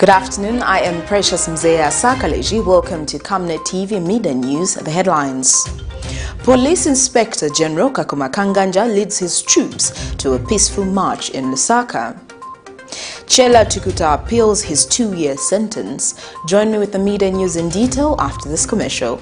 Good afternoon, I am Precious Mzea Sakaleji. Welcome to Camnet TV Midday News, the headlines. Police Inspector General KAKOMA KANGANJA leads his troops to a peaceful march in LUSAKA. CHELLAH TUKUTA appeals his 2-year sentence. Join me with the Midday News in detail after this commercial.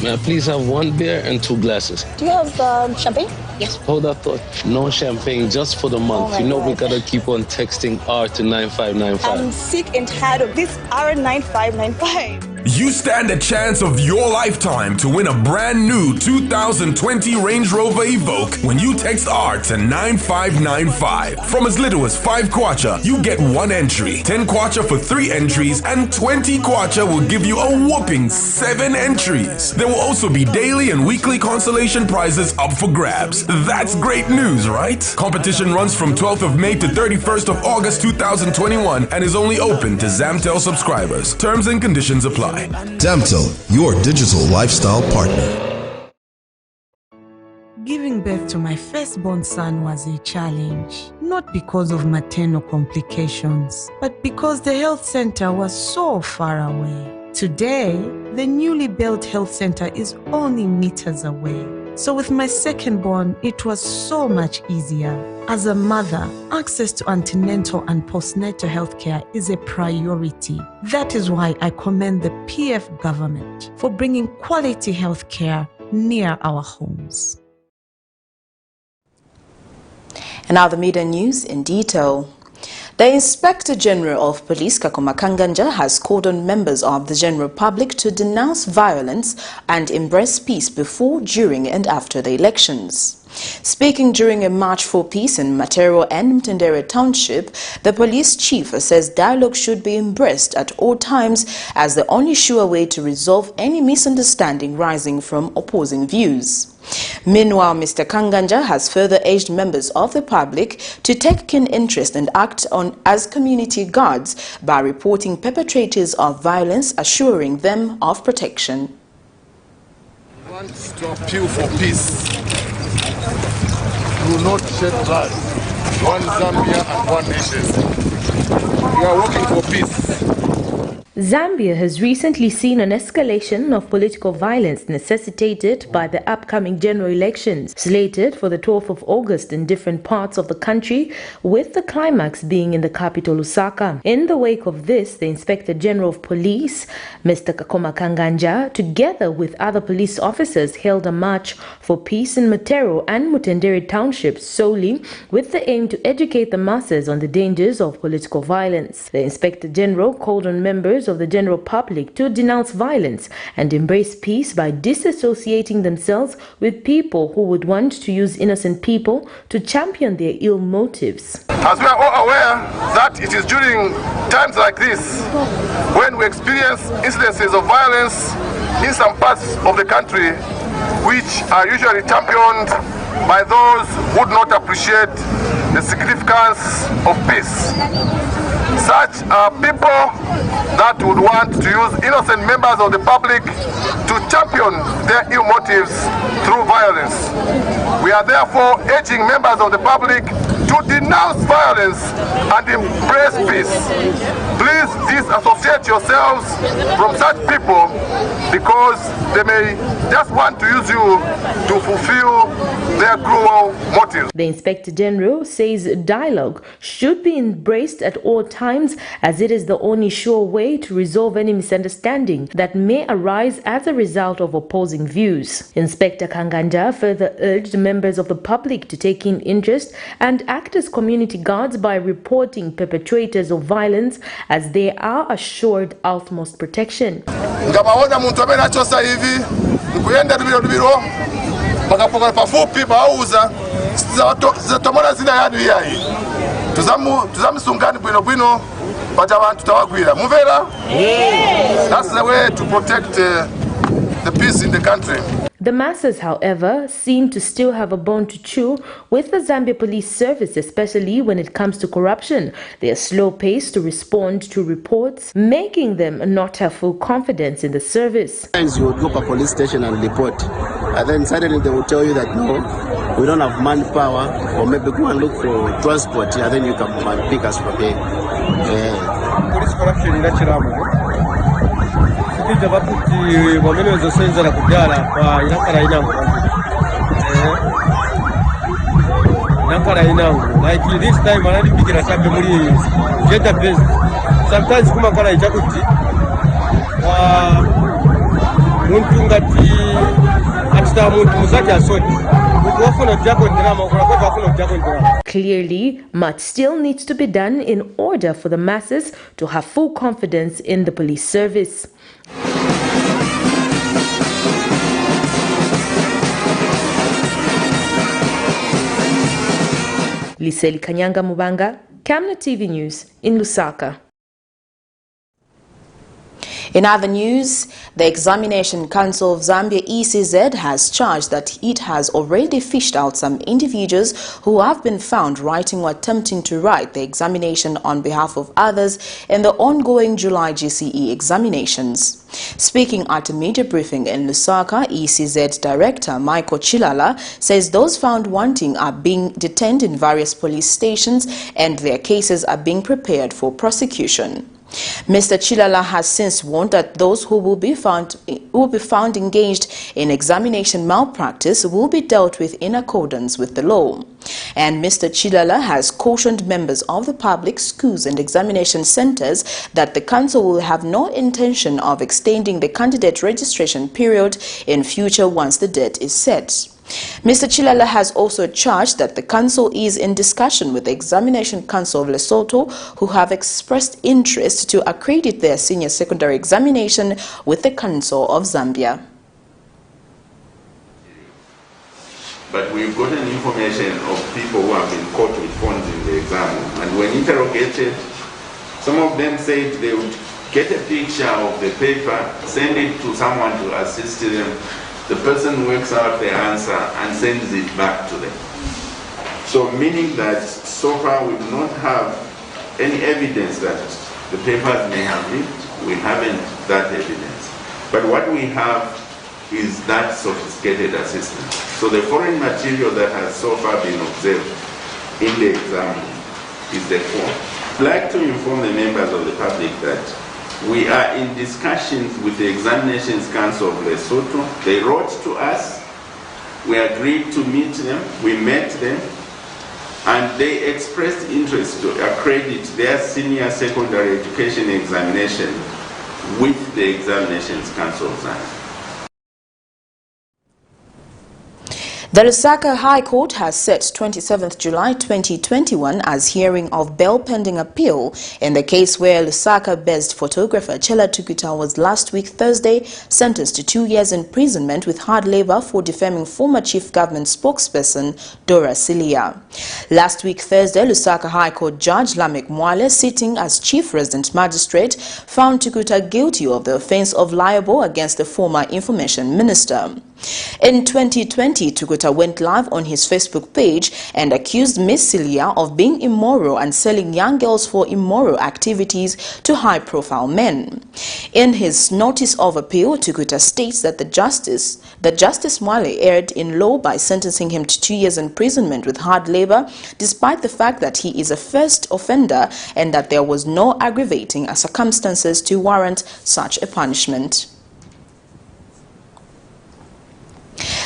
May I please have 1 beer and 2 glasses? Do you have champagne? Yes. Hold that thought. No champagne, just for the month. Oh you know God. we gotta keep on texting R to 9595. I'm sick and tired of this R9595. You stand a chance of your lifetime to win a brand new 2020 Range Rover Evoque when you text R to 9595. From as little as 5 kwacha, you get 1 entry, 10 kwacha for 3 entries, and 20 kwacha will give you a whopping 7 entries. There will also be daily and weekly consolation prizes up for grabs. That's great news, right? Competition runs from 12th of May to 31st of August 2021 and is only open to Zamtel subscribers. Terms and conditions apply. Zamtel, your digital lifestyle partner. Giving birth to my firstborn son was a challenge, not because of maternal complications, but because the health center was so far away. Today, the newly built health center is only meters away. So with my second-born, it was so much easier. As a mother, access to antenatal and postnatal healthcare is a priority. That is why I commend the PF government for bringing quality healthcare near our homes. And now the Midday News in detail. The Inspector General of Police, KAKOMA KANGANJA, has called on members of the general public to denounce violence and embrace peace before, during and after the elections. Speaking during a march for peace in Matero and Mtendere Township, the police chief says dialogue should be embraced at all times as the only sure way to resolve any misunderstanding rising from opposing views. Meanwhile, Mr. KANGANJA has further urged members of the public to take keen interest and act on as community guards by reporting perpetrators of violence, assuring them of protection. We want to appeal for peace. Do not shed blood. One Zambia and one nation. We are working for peace. Zambia has recently seen an escalation of political violence necessitated by the upcoming general elections, slated for the 12th of August in different parts of the country, with the climax being in the capital Lusaka. In the wake of this, the Inspector General of Police, Mr. KAKOMA KANGANJA, together with other police officers, held a march for peace in Matero and Mtendere townships solely with the aim to educate the masses on the dangers of political violence. The Inspector General called on members of the general public to denounce violence and embrace peace by disassociating themselves with people who would want to use innocent people to champion their ill motives. As we are all aware that it is during times like this when we experience incidences of violence in some parts of the country which are usually championed by those who would not appreciate the significance of peace. Such are people that would want to use innocent members of the public to champion their ill motives through violence. We are therefore urging members of the public to denounce violence and embrace peace. Please disassociate yourselves from such people because they may just want to use you to fulfill their cruel motives. The Inspector General says dialogue should be embraced at all times as it is the only sure way to resolve any misunderstanding that may arise as a result of opposing views. Inspector KANGANJA further urged members of the public to take in interest and act as community guards by reporting perpetrators of violence as they are assured utmost protection. Bakapoka pafupi bauza zatomona zina yanu yayi tuzamusungani bwino bwino baja abantu tawagwira muvera. That's the way to protect the peace in the country. The masses, however, seem to still have a bone to chew with the Zambia Police Service, especially when it comes to corruption. They are slow paced to respond to reports, making them not have full confidence in the service. Sometimes you would go to a police station and report, and then suddenly they will tell you that no, we don't have manpower, or maybe go and look for transport, and then you come and pick us from here. Police corruption in Chelaha. Baputi wamene wezosenza na kudala kwa inakara inangu. Inakara inangu. Like this time anani pikira sabe muri gender based. Sometimes kuma kala ijakuti. Muntu ngati atita muntu muzaki asoni. Clearly, much still needs to be done in order for the masses to have full confidence in the police service. Liseli Kanyanga Mubanga, Camnet TV News in Lusaka. In other news, the Examination Council of Zambia ECZ has charged that it has already fished out some individuals who have been found writing or attempting to write the examination on behalf of others in the ongoing July GCE examinations. Speaking at a media briefing in Lusaka, ECZ Director Michael CHELLAH says those found wanting are being detained in various police stations and their cases are being prepared for prosecution. Mr. CHELLAH has since warned that those who will be found engaged in examination malpractice will be dealt with in accordance with the law. And Mr. CHELLAH has cautioned members of the public, schools and examination centers that the council will have no intention of extending the candidate registration period in future once the date is set. Mr. CHELLAH has also charged that the council is in discussion with the Examination Council of Lesotho, who have expressed interest to accredit their senior secondary examination with the Council of Zambia. But we've gotten information of people who have been caught with phones in the exam, and when interrogated, some of them said they would get a picture of the paper, send it to someone to assist them. The person works out the answer and sends it back to them. So meaning that so far we do not have any evidence that the papers may have leaked. We haven't that evidence. But what we have is that sophisticated assistance. So the foreign material that has so far been observed in the exam is the form. I'd like to inform the members of the public that we are in discussions with the Examinations Council of Lesotho. They wrote to us, we agreed to meet them, we met them, and they expressed interest to accredit their senior secondary education examination with the Examinations Council of Zambia. The Lusaka High Court has set 27th July 2021 as hearing of bail pending appeal in the case where Lusaka-based photographer CHELLAH TUKUTA was last week Thursday sentenced to 2 years imprisonment with hard labor for defaming former chief government spokesperson Dora Silia. Last week Thursday, Lusaka High Court Judge Lamek Mwale, sitting as chief resident magistrate, found TUKUTA guilty of the offense of libel against the former information minister. In 2020, TUKUTA went live on his Facebook page and accused Ms. Silia of being immoral and selling young girls for immoral activities to high-profile men. In his notice of appeal, TUKUTA states that Justice Mwale erred in law by sentencing him to 2 years imprisonment with hard labor, despite the fact that he is a first offender and that there was no aggravating circumstances to warrant such a punishment.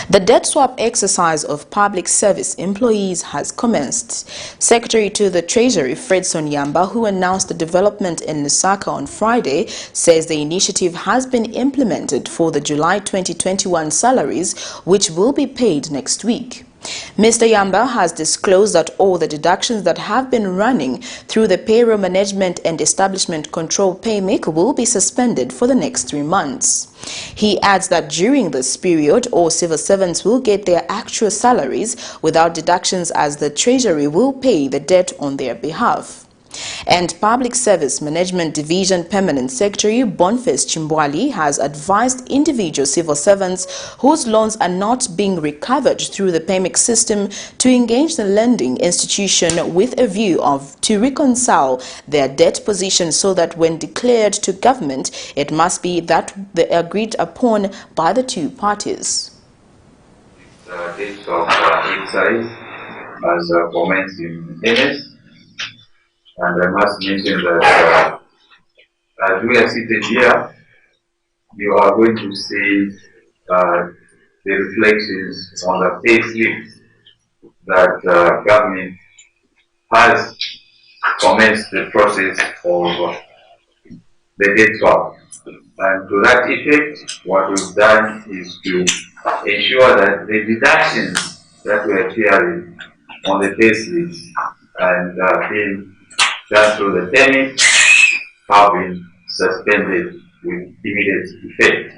The debt swap exercise of public service employees has commenced. Secretary to the Treasury, Fredson Yamba, who announced the development in Lusaka on Friday, says the initiative has been implemented for the July 2021 salaries, which will be paid next week. Mr. Yamba has disclosed that all the deductions that have been running through the Payroll Management and Establishment Control PayMake will be suspended for the next 3 months. He adds that during this period, all civil servants will get their actual salaries without deductions, as the Treasury will pay the debt on their behalf. And Public Service Management Division Permanent Secretary Boniface Chimbwali has advised individual civil servants whose loans are not being recovered through the payment system to engage the lending institution with a view to reconcile their debt position, so that when declared to government, it must be that agreed upon by the two parties. dates of exercise as commenced in MS. And I must mention that as we are seated here, you are going to see the reflections on the pay slips that government has commenced the process of the debt swap. And to that effect, what we've done is to ensure that the deductions that were appearing on the pay slips and being done through the payment have been suspended with immediate effect.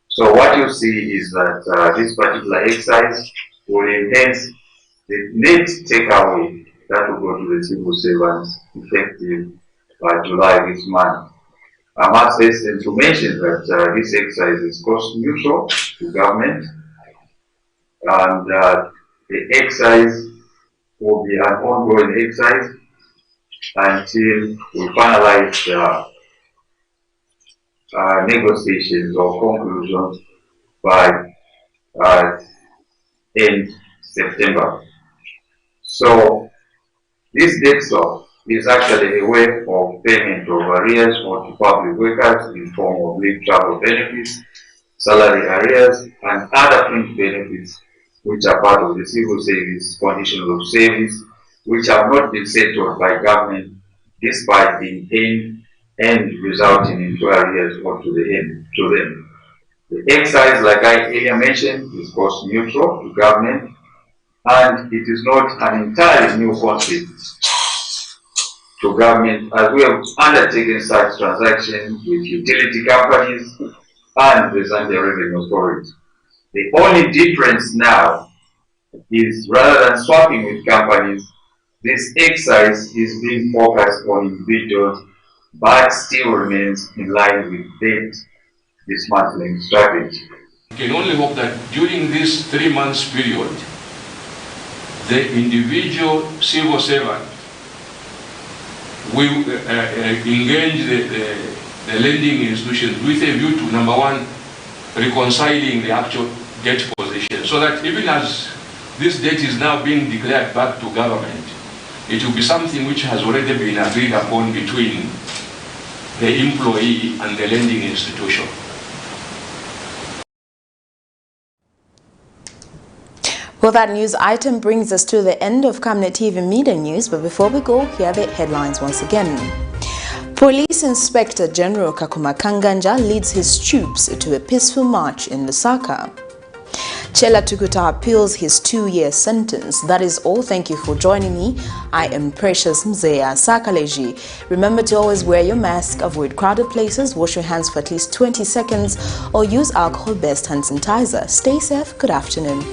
So what you see is that this particular exercise will enhance the net takeaway that will go to the civil servants effective by July this month. I must hasten to mention that this exercise is cost neutral to government, and the exercise will be an ongoing exercise until we finalize negotiations or conclusions by end September. So this debt swap is actually a way of payment of arrears to public workers in form of leave travel benefits, salary arrears, and other fringe benefits which are part of the civil service conditions of service, which have not been settled by government despite being paid and resulting into arrears to them. The exercise, like I earlier mentioned, is cost neutral to government, and it is not an entirely new concept to government, as we have undertaken such transactions with utility companies and the Zambia Revenue Authority. The only difference now is, rather than swapping with companies, this exercise is being focused on individuals, but still remains in line with debt dismantling strategy. We can only hope that during this 3 months period, the individual civil servant will engage the lending institutions with a view to, number one, reconciling the actual debt position, so that even as this debt is now being declared back to government, it will be something which has already been agreed upon between the employee and the lending institution. Well, that news item brings us to the end of Camnet TV Midday News, but before we go, here are the headlines once again. Police Inspector General KAKOMA KANGANJA leads his troops to a peaceful march in LUSAKA. CHELLAH TUKUTA appeals his 2-year sentence. That is all. Thank you for joining me. I am Precious Mzeya Sakaleji. Remember to always wear your mask, avoid crowded places, wash your hands for at least 20 seconds, or use alcohol-based hand sanitizer. Stay safe. Good afternoon.